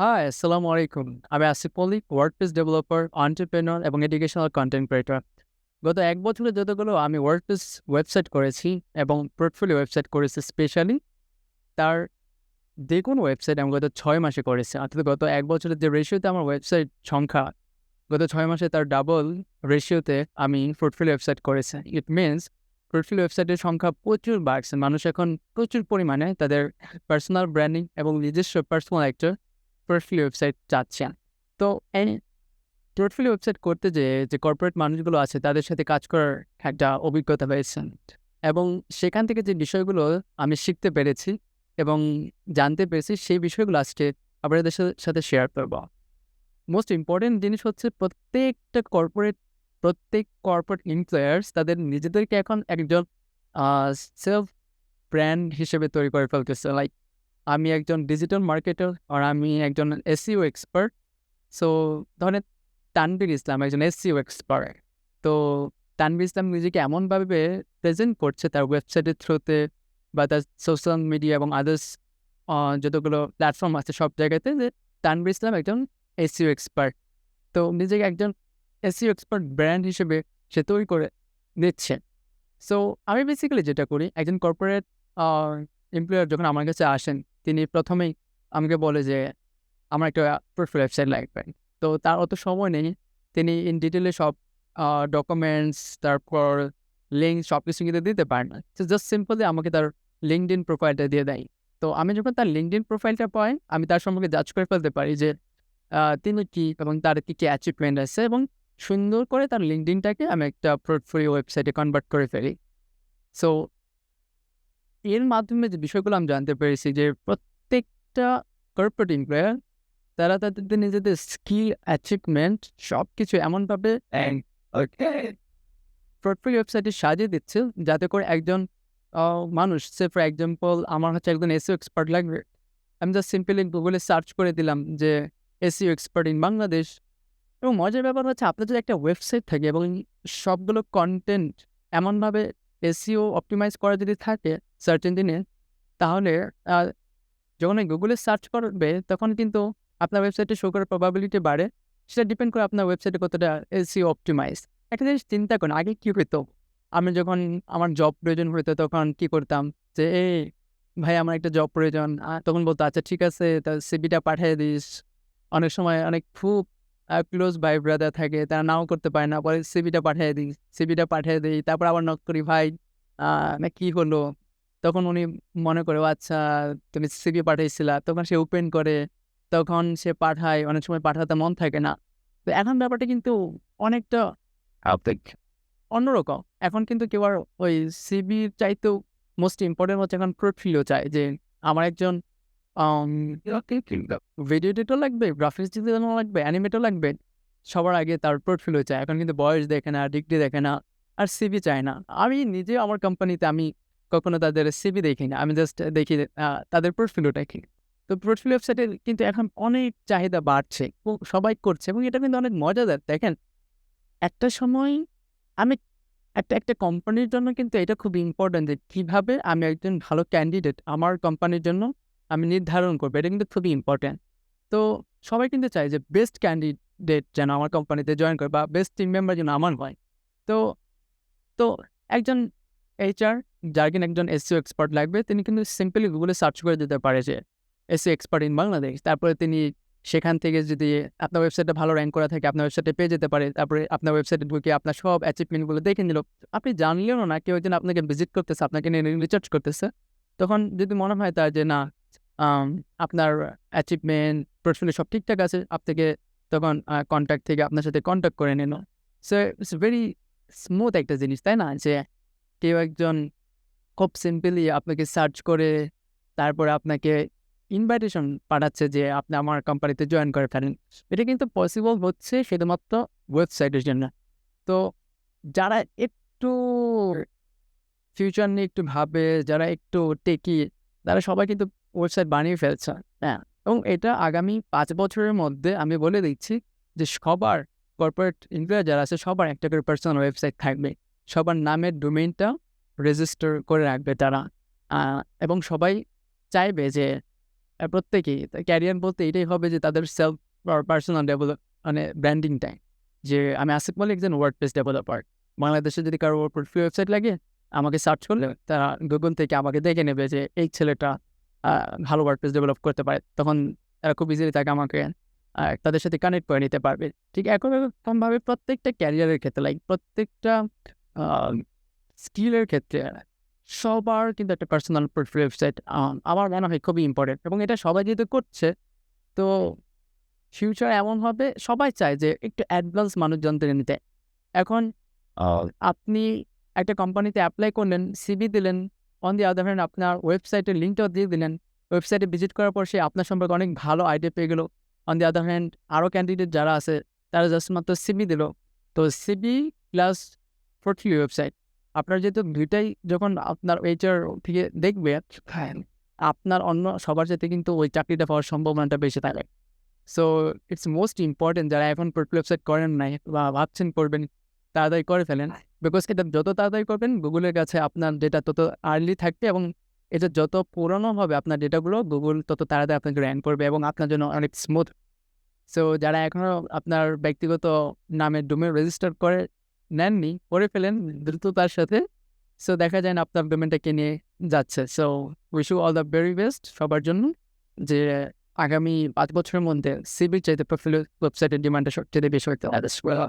High, আসসালামু আলাইকুম। আমি Asif Mallick, WordPress developer, entrepreneur এবং এডুকেশনাল কনটেন্ট ক্রিয়েটর। গত ১ বছরে যতগুলো আমি ওয়ার্ডপ্রেস ওয়েবসাইট করেছি এবং পোর্টফোলিও ওয়েবসাইট করেছি স্পেশালি, তার দ্বিগুণ ওয়েবসাইট আমি গত ৬ মাসে করেছি। অর্থাৎ গত ১ বছরের যে রেশিওতে আমার ওয়েবসাইট সংখ্যা, গত 6 মাসে তার ডাবল রেশিওতে আমি পোর্টফোলিও ওয়েবসাইট করেছি। ইট মিনস পোর্টফোলিও ওয়েবসাইটের সংখ্যা প্রচুর বাড়ছে। মানুষ এখন প্রচুর পরিমাণে তাদের পার্সোনাল ব্র্যান্ডিং এবং নিজস্ব পার্সোনাল একটা পোর্টফোলিও ওয়েবসাইট চাচ্ছেন। তো এই পোর্টফোলিও ওয়েবসাইট করতে যেয়ে যে কর্পোরেট মানুষগুলো আছে তাদের সাথে কাজ করার একটা অভিজ্ঞতা হয়েছে এবং সেখান থেকে যে বিষয়গুলো আমি শিখতে পেরেছি এবং জানতে পেরেছি সেই বিষয়গুলো আজকে আপনাদের সাথে শেয়ার করব। মোস্ট ইম্পর্টেন্ট জিনিস হচ্ছে প্রত্যেক কর্পোরেট এমপ্লয়ার্স তাদের নিজেদেরকে এখন একজন সেলফ ব্র্যান্ড হিসেবে তৈরি করে ফেলতেছে। লাইক আমি একজন ডিজিটাল মার্কেটার আর আমি একজন এসইও এক্সপার্ট। সো ধরেন তানভীর ইসলাম একজন এসইও এক্সপার্ট। তো তানভীর ইসলাম নিজেকে এমনভাবে প্রেজেন্ট করছে তার ওয়েবসাইটের থ্রুতে বা তার সোশ্যাল মিডিয়া এবং আদার্স যতগুলো প্ল্যাটফর্ম আছে সব জায়গাতে যে তানভীর ইসলাম একজন এসইও এক্সপার্ট। তো নিজেকে একজন এসইও এক্সপার্ট ব্র্যান্ড হিসেবে সে তৈরি করে নিচ্ছে। সো আমি বেসিক্যালি যেটা করি, একজন কর্পোরেট এমপ্লয়ার যখন আমার কাছে আসেন, তিনি প্রথমেই আমাকে বলে যে, "আমার একটা পোর্টফোলিও ওয়েবসাইট লাগবে।" তো তার অত সময় নেই। তিনি ইন ডিটেইলে সব ডকুমেন্টস, তারপর লিঙ্ক সবকিছু কিন্তু দিতে পারেন না। সো জাস্ট সিম্পলি আমাকে তার LinkedIn প্রোফাইলটা দিয়ে দেয়। তো আমি যখন তার LinkedIn প্রোফাইলটা পাই, আমি তার সম্পর্কে জাজ করে ফেলতে পারি যে তিনি কি এবং তার কি অ্যাচিভমেন্ট আছে এবং সুন্দর করে তার LinkedIn-টাকে আমি একটা পোর্টফোলিও ওয়েবসাইটে কনভার্ট করে ফেলি। সো এর মাধ্যমে যে বিষয়গুলো আমি জানতে পেরেছি যে প্রত্যেকটা কর্পোরেট এমপ্লয়ার তারা তাদের নিজেদের স্কিল, অ্যাচিভমেন্ট সবকিছু এমনভাবে পোর্টফোলিও ওয়েবসাইটে সাজিয়ে দিচ্ছে যাতে করে একজন মানুষ সে ফর এক্সাম্পল আমার হচ্ছে একজন এসইও এক্সপার্ট লাগবে। আমি জাস্ট সিম্পলি গুগলে সার্চ করে দিলাম যে এসইও এক্সপার্ট ইন বাংলাদেশ এবং মজার ব্যাপার হচ্ছে আপনার যদি একটা ওয়েবসাইট থাকে এবং সবগুলো কনটেন্ট এমনভাবে এসইও অপটিমাইজ করা যদি থাকে সার্চ ইঞ্জিনে, তাহলে আ যখন এই গুগলে সার্চ করবে তখন কিন্তু আপনার ওয়েবসাইটে শো করার প্রবাবিলিটি বাড়ে। সেটা ডিপেন্ড করে আপনার ওয়েবসাইটে কতটা এসইও অপটিমাইজ। একটা জিনিস চিন্তা করেন, আগে কি হইতো? আমি যখন আমার জব প্রয়োজন হইতো তখন কি করতাম? যে, "এই ভাই আমার একটা জব প্রয়োজন।" তখন বলতো, "আচ্ছা ঠিক আছে তা সিভিটা পাঠায় দিস।" অনেক সময় অনেক খুব ক্লোজ ভাই ব্রাদার থাকে, তারা নাও করতে পারে না। পরে সিভিটা পাঠায় দিই। সিভিটা পাঠিয়ে দেই। তারপর আবার নক করি, "ভাই না কি হলো?" তখন উনি মনে করে, "ও আচ্ছা তুমি সিভি পাঠাইছিলা।" তখন সে ওপেন করে, তখন সে পাঠায়। অনেক সময় পাঠাতে মন থাকে না। তো এখন ব্যাপারটা কিন্তু অনেকটা আবেগ অন্যরকম। এখন কিন্তু কেউ আর ওই সিভির চাইতেও মোস্ট ইম্পোর্টেন্ট হচ্ছে এখন পোর্টফোলিও চায় যে, আমার একজন আম ভিডিও এডিটর লাগবে, গ্রাফিক্স ডিজাইনার লাগবে, অ্যানিমেটর লাগবে। সবার আগে তার পোর্টফোলিও চায়। এখন কিন্তু বয়স দেখে না, ডিগ্রি দেখে না, আর সিভি চায় না। আমি নিজে আমার কোম্পানিতে আমি কখনো তাদের সিভি দেখি না। আমি জাস্ট দেখি তাদের পোর্টফোলিও দেখি। তো পোর্টফোলিও ওয়েবসাইটের কিন্তু এখন অনেক চাহিদা বাড়ছে। সবাই করছে এবং এটা কিন্তু অনেক মজাদার। দেখেন, একটা সময় আমি একটা কোম্পানির জন্য কিন্তু এটা খুব ইম্পোর্টেন্ট যে কিভাবে আমি একজন ভালো ক্যান্ডিডেট আমার কোম্পানির জন্য আমি নির্ধারণ করব। এটা কিন্তু খুবই ইম্পোর্টেন্ট। তো সবাই কিন্তু চায় যে বেস্ট ক্যান্ডিডেট যেন আমার কোম্পানিতে জয়েন করে বা বেস্ট টিম মেম্বার যেন আমার হয়। তো তো একজন এইচআর যার কিনা একজন এসইও এক্সপার্ট লাগবে তিনি কিন্তু সিম্পলি গুগলে সার্চ করে দিতে পারে যে এসইও এক্সপার্ট ইন বাংলাদেশ। তারপরে তিনি সেখান থেকে যদি আপনার ওয়েবসাইটে ভালো র্যাঙ্ক করা থাকে আপনার ওয়েবসাইটে পেয়ে যেতে পারে। তারপরে আপনার ওয়েবসাইটে ঢুকে আপনার সব অ্যাচিভমেন্ট গুলো দেখে নিল। আপনি জানলেও না কেউ একজন আপনাকে ভিজিট করতেছে, আপনাকে নিয়ে রিসার্চ করতেছে। তখন যদি মনে হয় তার যে না আম আপনার অ্যাচিভমেন্ট, পোর্টফোলিও সব ঠিকঠাক আছে, আপনাকে তখন কনট্যাক্ট থেকে আপনার সাথে কনট্যাক্ট করে নিল। সো ইটস ভেরি স্মুথ একটা জিনিস, তাই না? যে কেউ একজন খুব সিম্পলি আপনাকে সার্চ করে তারপরে আপনাকে ইনভাইটেশন পাঠাচ্ছে যে আপনি আমার কোম্পানিতে জয়েন করে ফেলেন। এটা কিন্তু পসিবল হচ্ছে শুধুমাত্র ওয়েবসাইটের জন্য। তো যারা একটু ফিউচার নিয়ে একটু ভাবে, যারা একটু টেকি, তারা সবাই কিন্তু ওয়েবসাইট বানিয়ে ফেলছে। হ্যাঁ? এবং এটা আগামী ৫ বছরের মধ্যে আমি বলে দিচ্ছি যে সবার কর্পোরেট এমপ্লয়ি যারা আছে সবার একটা করে পার্সোনাল ওয়েবসাইট থাকবে। সবার নামের ডোমেইনটা রেজিস্টার করে রাখবে তারা। আ এবং সবাই চাইবে যে প্রত্যেকেই ক্যারিয়ার বলতে এটাই হবে যে তাদের সেলফ পার্সোনাল ডেভেলপ মানে ব্র্যান্ডিংটাই। যে আমি আসিফ মল্লিক একজন ওয়ার্ডপ্রেস ডেভেলপার। বাংলাদেশে যদি কারো ফ্রি ওয়েবসাইট লাগে আমাকে সার্চ করলে তারা গুগল থেকে আমাকে দেখে নেবে যে এই ছেলেটা ভালো ওয়ার্ডপ্রেস ডেভেলপ করতে পারে। তখন তারা খুব ইজিলি তাকে আমাকে তাদের সাথে কানেক্ট করে নিতে পারবে। ঠিক এরকমভাবে প্রত্যেকটা ক্যারিয়ারের ক্ষেত্রে প্রত্যেকটা স্কিলের ক্ষেত্রে সবার কিন্তু একটা পার্সোনাল ওয়েবসাইট আমার মনে হয় খুবই ইম্পর্টেন্ট এবং এটা সবাই যেহেতু করছে তো ফিউচার এমন হবে সবাই চায় যে একটু অ্যাডভান্স মানুষজন টেনে নিতে। এখন আপনি একটা কোম্পানিতে অ্যাপ্লাই করলেন, সিভি দিলেন, অন দি আদার হ্যান্ড আপনার ওয়েবসাইটের লিঙ্কটাও দিয়ে দিলেন। ওয়েবসাইটে ভিজিট করার পর সে আপনার সম্পর্কে অনেক ভালো আইডিয়া পেয়ে গেল। অন দি আদার হ্যান্ড আরও ক্যান্ডিডেট যারা আছে তারা জাস্ট মাত্র সিভি দিল। তো সিভি প্লাস পোর্টফোলিও ওয়েবসাইট আপনার যেহেতু দুইটাই যখন আপনার এইচআর থেকে দেখবে আপনার অন্য সবার সাথে কিন্তু ওই চাকরিটা পাওয়ার সম্ভাবনাটা বেশি থাকে। সো ইটস মোস্ট ইম্পর্টেন্ট যারা এখন পোর্টফোলিও ওয়েবসাইট করেন নাই বা ভাবছেন করবেন তাড়াতাড়ি করে ফেলেন। বিকজ এটা যত তাড়াতাড়ি করবেন গুগলের কাছে আপনার ডেটা তত আর্লি থাকবে এবং এটা যত পুরনো হবে আপনার ডেটাগুলো গুগল তত তাড়াতাড়ি আপনাকে র্যাঙ্ক করবে এবং আপনার জন্য অনেক স্মুথ। সো যারা এখনও আপনার ব্যক্তিগত নামের ডোমেন রেজিস্টার করে নেননি করে ফেলেন দ্রুততার সাথে। সো দেখা যায় না আপনার ডোমেনটাকে নিয়ে যাচ্ছে। So wish you all the very best সবার জন্য যে আগামী 5 বছরের মধ্যে সিভির চাইতে পোর্টফোলিও ওয়েবসাইটের ডিমান্ডটা সবচেয়ে বেশি হতে